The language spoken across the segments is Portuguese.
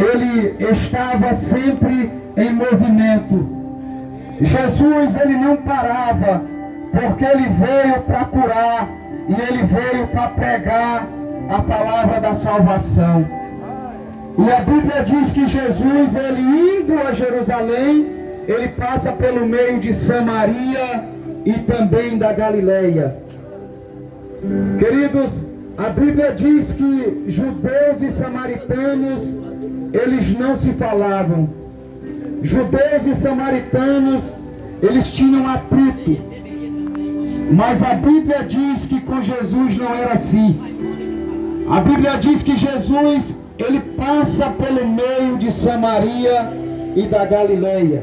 ele estava sempre em movimento. Jesus, ele não parava, porque ele veio para curar e ele veio para pregar a palavra da salvação. E a Bíblia diz que Jesus, ele indo a Jerusalém, ele passa pelo meio de Samaria e também da Galileia. Queridos, a Bíblia diz que judeus e samaritanos, eles não se falavam. Judeus e samaritanos, eles tinham atrito. Mas a Bíblia diz que com Jesus não era assim. A Bíblia diz que Jesus, ele passa pelo meio de Samaria e da Galileia.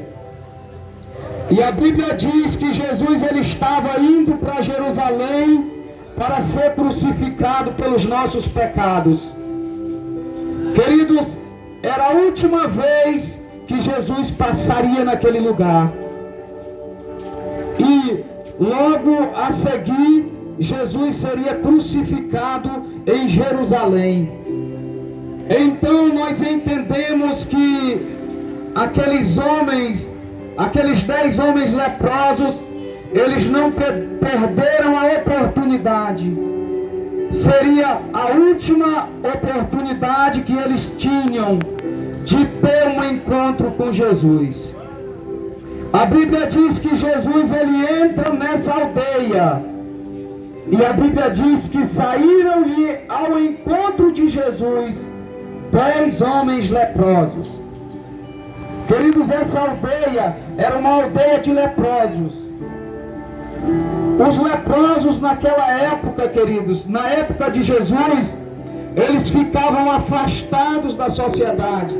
E a Bíblia diz que Jesus, ele estava indo para Jerusalém para ser crucificado pelos nossos pecados. Queridos, era a última vez que Jesus passaria naquele lugar. E logo a seguir, Jesus seria crucificado em Jerusalém. Então nós entendemos que aqueles homens, aqueles 10 homens leprosos, eles não perderam a oportunidade. Seria a última oportunidade que eles tinham de ter um encontro com Jesus. A Bíblia diz que Jesus, ele entra nessa aldeia. E a Bíblia diz que saíram-lhe ao encontro de Jesus 10 homens leprosos. Queridos, essa aldeia era uma aldeia de leprosos. Os leprosos naquela época, queridos, na época de Jesus, eles ficavam afastados da sociedade.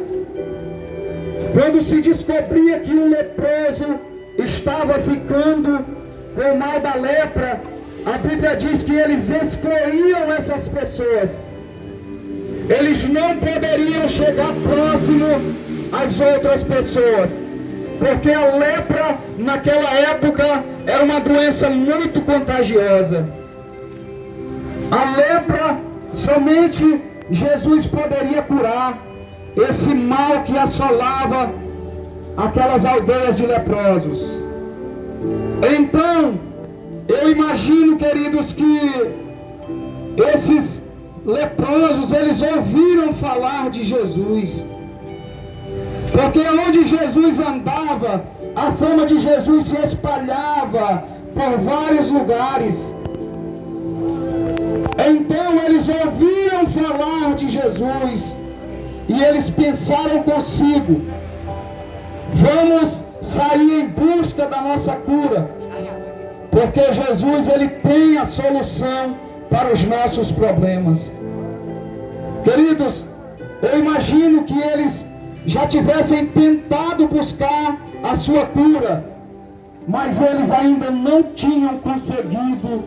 Quando se descobria que um leproso estava ficando com o mal da lepra, a Bíblia diz que eles excluíam essas pessoas. Eles não poderiam chegar próximo às outras pessoas, porque a lepra naquela época era uma doença muito contagiosa. A lepra somente Jesus poderia curar esse mal que assolava aquelas aldeias de leprosos. Então, eu imagino, queridos, que esses leprosos, eles ouviram falar de Jesus. Porque onde Jesus andava, a fama de Jesus se espalhava por vários lugares. Então eles ouviram falar de Jesus e eles pensaram consigo: vamos sair em busca da nossa cura, porque Jesus, ele tem a solução para os nossos problemas. Queridos, eu imagino que eles já tivessem tentado buscar a sua cura, mas eles ainda não tinham conseguido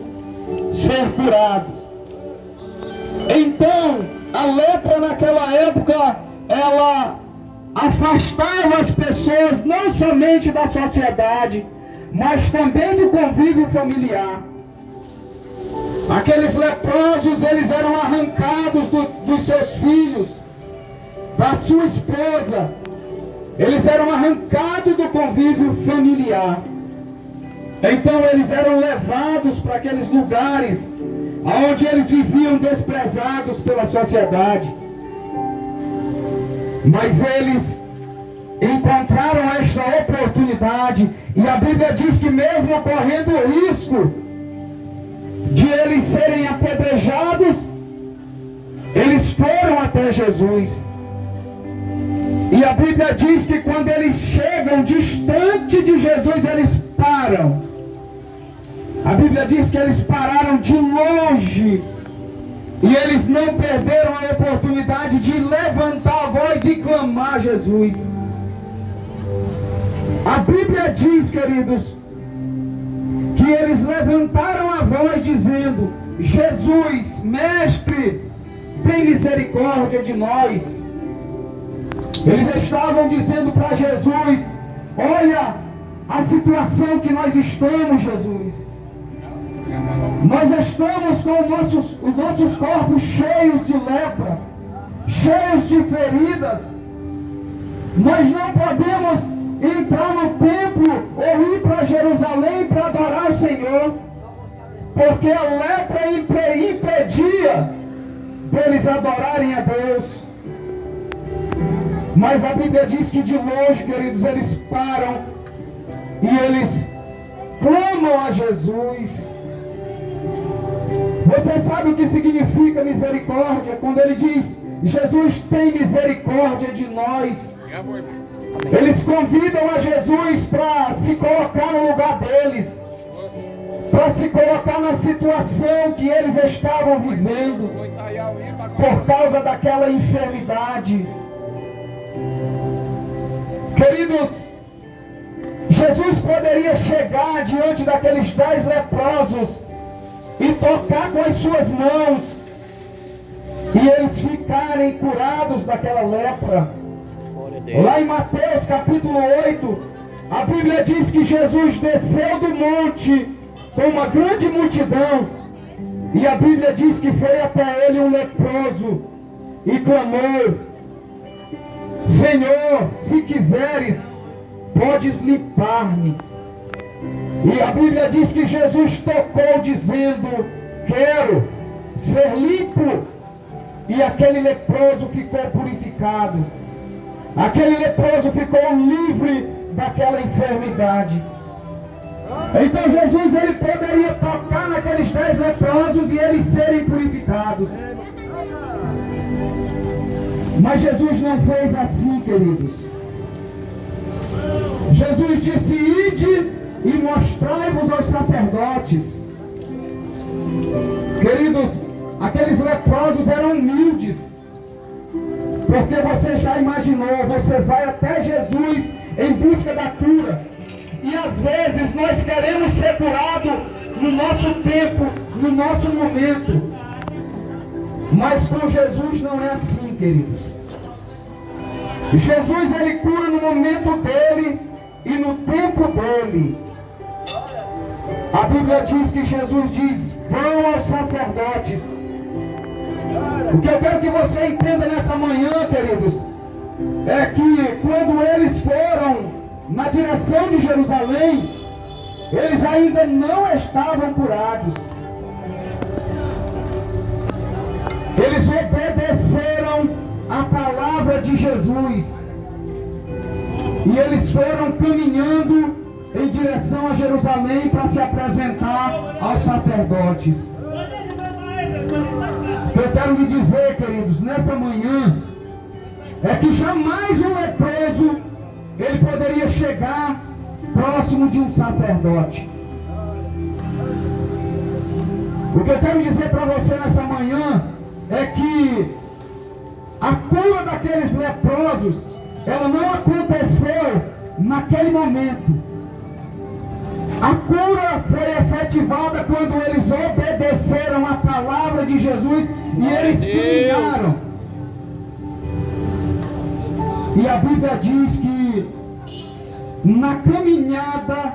ser curados. Então, a lepra naquela época, ela afastava as pessoas não somente da sociedade, mas também do convívio familiar. Aqueles leprosos, eles eram arrancados dos seus filhos, da sua esposa. Eles eram arrancados do convívio familiar. Então eles eram levados para aqueles lugares onde eles viviam desprezados pela sociedade. Mas eles encontraram esta oportunidade, e a Bíblia diz que mesmo correndo o risco de eles serem apedrejados, eles foram até Jesus. E a Bíblia diz que quando eles chegam distante de Jesus, eles param. A Bíblia diz que eles pararam de longe. E eles não perderam a oportunidade de levantar a voz e clamar a Jesus. A Bíblia diz, queridos, que eles levantaram a voz dizendo: Jesus, Mestre, tem misericórdia de nós. Eles estavam dizendo para Jesus: olha a situação que nós estamos, Jesus. Nós estamos com os nossos corpos cheios de lepra, cheios de feridas, Nós não podemos entrar no templo ou ir para Jerusalém para adorar o Senhor, porque a lepra impedia deles adorarem a Deus. Mas a Bíblia diz que de longe, queridos, eles param e eles clamam a Jesus. Você sabe o que significa misericórdia? Quando ele diz, Jesus tem misericórdia de nós. Eles convidam a Jesus para se colocar no lugar deles, para se colocar na situação que eles estavam vivendo, por causa daquela enfermidade. Queridos, Jesus poderia chegar diante daqueles 10 leprosos e tocar com as suas mãos e eles ficarem curados daquela lepra. Lá em Mateus capítulo 8, a Bíblia diz que Jesus desceu do monte com uma grande multidão, e a Bíblia diz que foi até ele um leproso e clamou: Senhor, se quiseres, podes limpar-me. E a Bíblia diz que Jesus tocou dizendo: quero ser limpo. E aquele leproso ficou purificado. Aquele leproso ficou livre daquela enfermidade. Então Jesus, ele poderia tocar naqueles 10 leprosos e eles serem purificados. Mas Jesus não fez assim, queridos. Jesus disse: ide e mostrai-vos aos sacerdotes. Queridos, aqueles leprosos eram humildes. Porque você já imaginou, você vai até Jesus em busca da cura. E às vezes nós queremos ser curados no nosso tempo, no nosso momento. Mas com Jesus não é assim, queridos. Jesus, ele cura no momento dele e no tempo dele. A Bíblia diz que Jesus diz: vão aos sacerdotes. O que eu quero que você entenda nessa manhã, queridos, é que quando eles foram na direção de Jerusalém, eles ainda não estavam curados. Eles obedeceram a palavra de Jesus. E eles foram caminhando em direção a Jerusalém para se apresentar aos sacerdotes. O que eu quero lhe dizer, queridos, nessa manhã, é que jamais um leproso ele poderia chegar próximo de um sacerdote. O que eu quero dizer para você nessa manhã é que a cura daqueles leprosos, ela não aconteceu naquele momento. A cura foi efetivada quando eles obedeceram a palavra de Jesus e eles caminharam. E a Bíblia diz que na caminhada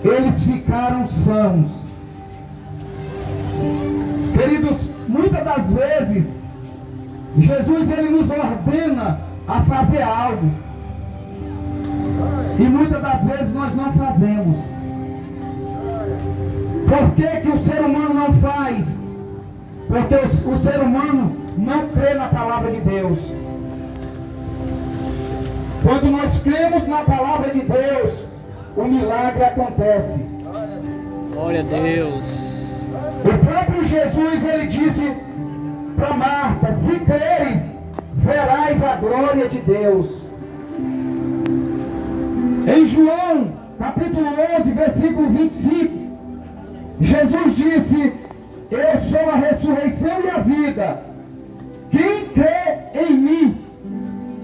eles ficaram sãos. Queridos, muitas das vezes Jesus, ele nos ordena a fazer algo, e muitas das vezes nós não fazemos. Por que que o ser humano não faz? Porque o ser humano não crê na palavra de Deus. Quando nós cremos na palavra de Deus, o milagre acontece. Glória a Deus. O próprio Jesus, ele disse para Marta: se creres, verás a glória de Deus. Em João, capítulo 11, versículo 25, Jesus disse: eu sou a ressurreição e a vida. Quem crê em mim,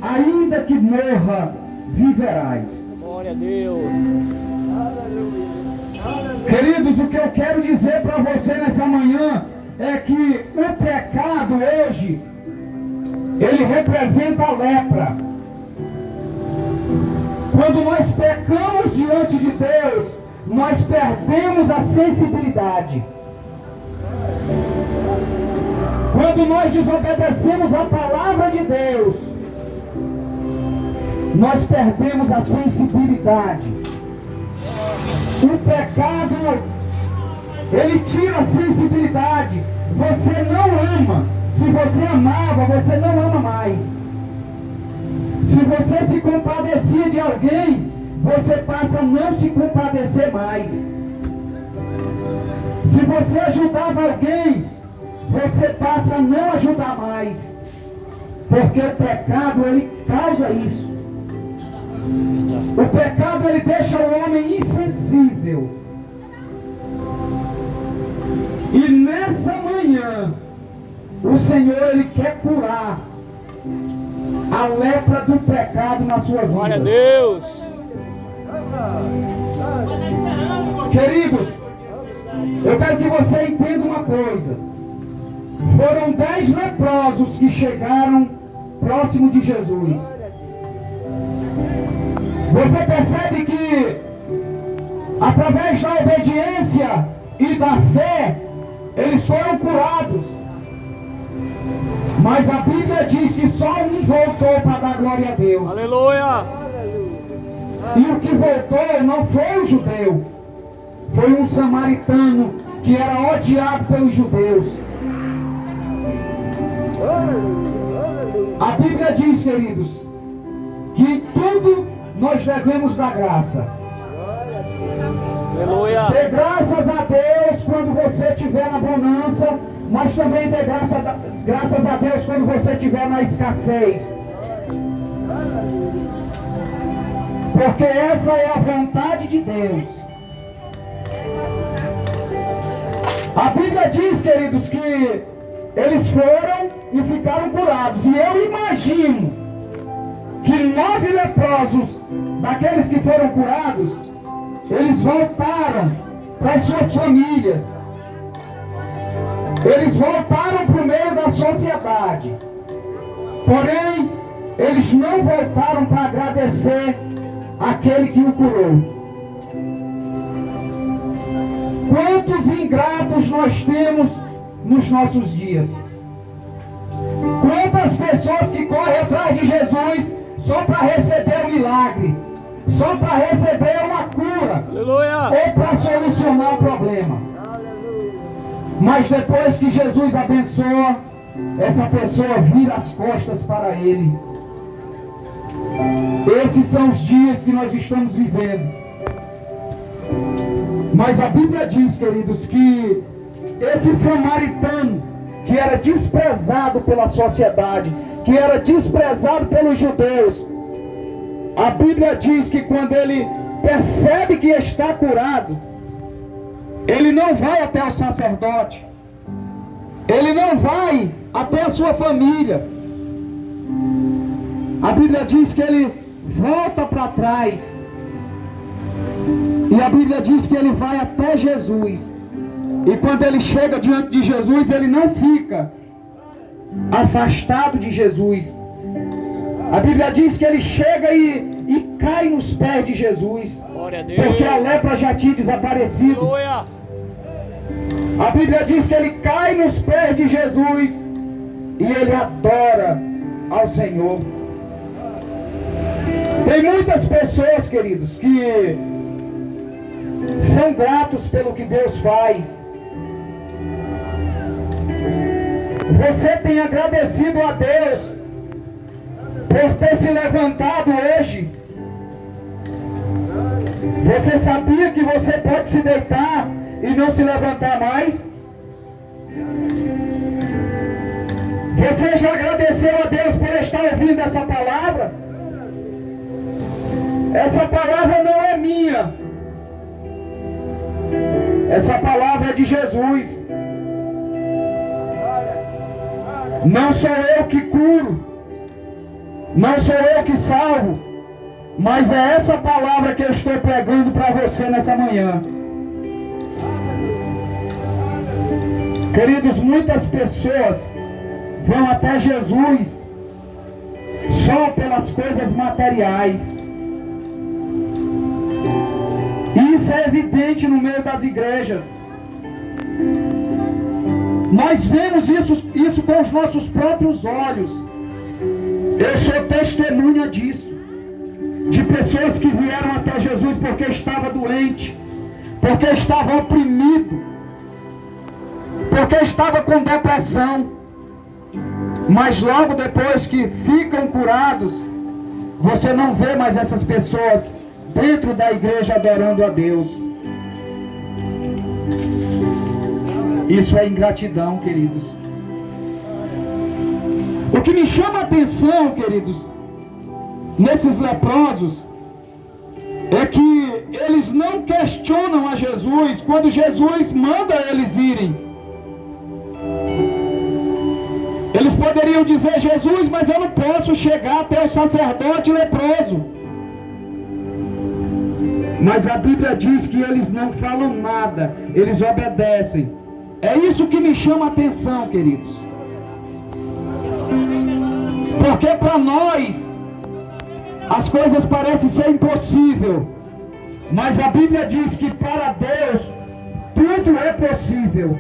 ainda que morra, viverás. Glória a Deus. Queridos, o que eu quero dizer para você nessa manhã é que o pecado hoje, ele representa a lepra. Quando nós pecamos diante de Deus, nós perdemos a sensibilidade. Quando nós desobedecemos a palavra de Deus, nós perdemos a sensibilidade. O pecado, ele tira a sensibilidade. Você não ama. Se você amava, você não ama mais. Se você se compadecia de alguém, você passa a não se compadecer mais. Se você ajudava alguém, você passa a não ajudar mais. Porque o pecado, ele causa isso. O pecado, ele deixa o homem insensível. E nessa manhã, o Senhor, ele quer curar a lepra do pecado na sua vida. Glória a Deus. Queridos, eu quero que você entenda uma coisa. Foram 10 leprosos que chegaram próximo de Jesus. Você percebe que através da obediência e da fé, eles foram curados. Mas a Bíblia diz que só um voltou para dar glória a Deus. Aleluia. E o que voltou não foi o judeu. Foi um samaritano que era odiado pelos judeus. A Bíblia diz, queridos, que em tudo nós devemos dar graça. Aleluia. Dê graças a Deus quando você estiver na bonança, mas também dê graças a Deus quando você estiver na escassez. Porque essa é a vontade de Deus. A Bíblia diz, queridos, que eles foram e ficaram curados. E eu imagino que 9 leprosos, daqueles que foram curados, eles voltaram para as suas famílias. Eles voltaram para o meio da sociedade. Porém, eles não voltaram para agradecer aquele que o curou. Quantos ingratos nós temos nos nossos dias? Quantas pessoas que correm atrás de Jesus só para receber um milagre, só para receber uma cura, Aleluia. ou para solucionar o problema. Mas depois que Jesus abençoa, essa pessoa vira as costas para ele. Esses são os dias que nós estamos vivendo. Mas a Bíblia diz, queridos, que esse samaritano, que era desprezado pela sociedade, que era desprezado pelos judeus, a Bíblia diz que quando ele percebe que está curado, ele não vai até o sacerdote, ele não vai até a sua família. A Bíblia diz que ele volta para trás. E a Bíblia diz que ele vai até Jesus. E quando ele chega diante de Jesus, ele não fica afastado de Jesus. A Bíblia diz que ele chega e cai nos pés de Jesus. Glória a Deus. Porque a lepra já tinha desaparecido. Aleluia. A Bíblia diz que ele cai nos pés de Jesus e ele adora ao Senhor. Tem muitas pessoas, queridos, que são gratos pelo que Deus faz. Você tem agradecido a Deus por ter se levantado hoje. Você sabia que você pode se deitar e não se levantar mais? Você já agradeceu a Deus por estar ouvindo essa palavra? Essa palavra não é minha. Essa palavra é de Jesus. Não sou eu que curo, não sou eu que salvo, mas é essa palavra que eu estou pregando para você nessa manhã. Queridos, muitas pessoas vão até Jesus só pelas coisas materiais. E isso é evidente no meio das igrejas. Nós vemos isso com os nossos próprios olhos. Eu sou testemunha disso. de pessoas que vieram até Jesus porque estava doente, porque estava oprimido, porque estava com depressão, mas logo depois que ficam curados, você não vê mais essas pessoas dentro da igreja adorando a Deus. Isso é ingratidão, queridos. O que me chama a atenção, queridos, nesses leprosos, é que eles não questionam a Jesus quando Jesus manda eles irem. Eles poderiam dizer: Jesus, mas eu não posso chegar até o sacerdote leproso. Mas a Bíblia diz que eles não falam nada, eles obedecem. É isso que me chama a atenção, queridos. Porque para nós as coisas parecem ser impossível, mas a Bíblia diz que para Deus tudo é possível.